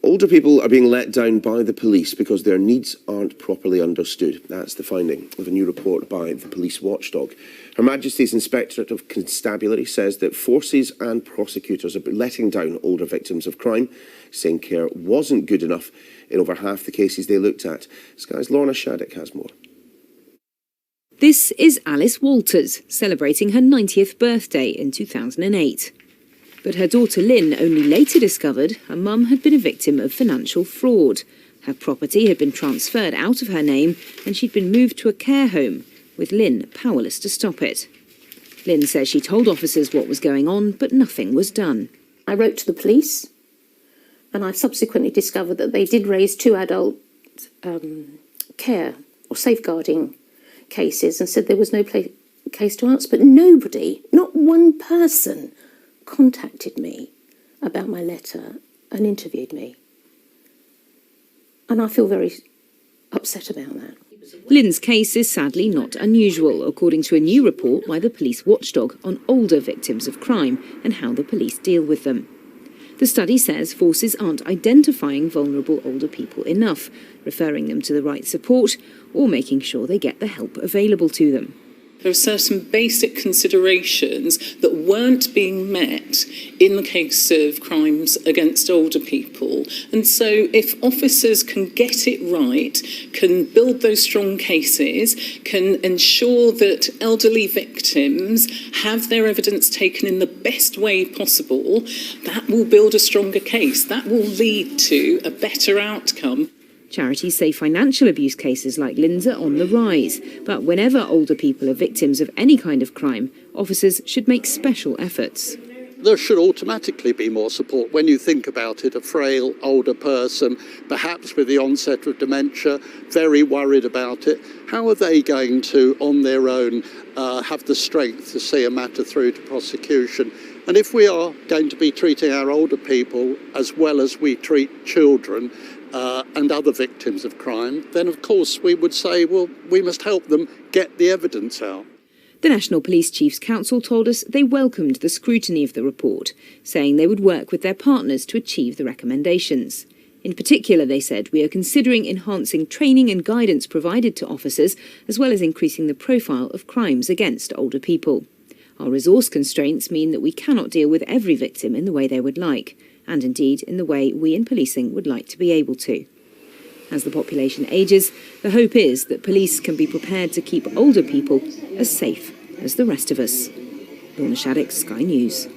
Older people are being let down by the police because their needs aren't properly understood. That's the finding of a new report by the police watchdog. Her Majesty's Inspectorate of Constabulary says that forces and prosecutors are letting down older victims of crime, saying care wasn't good enough in over half the cases they looked at. Sky's Lorna Shattuck has more. This is Alice Walters, celebrating her 90th birthday in 2008. But her daughter Lynn only later discovered her mum had been a victim of financial fraud. Her property had been transferred out of her name and she'd been moved to a care home, with Lynn powerless to stop it. Lynn says she told officers what was going on, but nothing was done. I wrote to the police, and I subsequently discovered that they did raise 2 adult care or safeguarding cases and said there was no case to answer, but nobody, not one person, contacted me about my letter and interviewed me. And I feel very upset about that. Lynn's case is sadly not unusual, according to a new report by the police watchdog on older victims of crime and how the police deal with them. The study says forces aren't identifying vulnerable older people enough, referring them to the right support or making sure they get the help available to them. There are certain basic considerations that weren't being met in the case of crimes against older people. And so if officers can get it right, can build those strong cases, can ensure that elderly victims have their evidence taken in the best way possible, that will build a stronger case. That will lead to a better outcome. Charities say financial abuse cases like Lynn's are on the rise, but whenever older people are victims of any kind of crime, officers should make special efforts. There should automatically be more support. When you think about it, a frail older person, perhaps with the onset of dementia, very worried about it, how are they going to, on their own, have the strength to see a matter through to prosecution? And if we are going to be treating our older people as well as we treat children, and other victims of crime, then of course we would say, well, we must help them get the evidence out. The National Police Chiefs Council told us they welcomed the scrutiny of the report, saying they would work with their partners to achieve the recommendations. In particular, they said, we are considering enhancing training and guidance provided to officers, as well as increasing the profile of crimes against older people. Our resource constraints mean that we cannot deal with every victim in the way they would like, and indeed in the way we in policing would like to be able to. As the population ages, the hope is that police can be prepared to keep older people as safe as the rest of us. Lorna Shattuck, Sky News.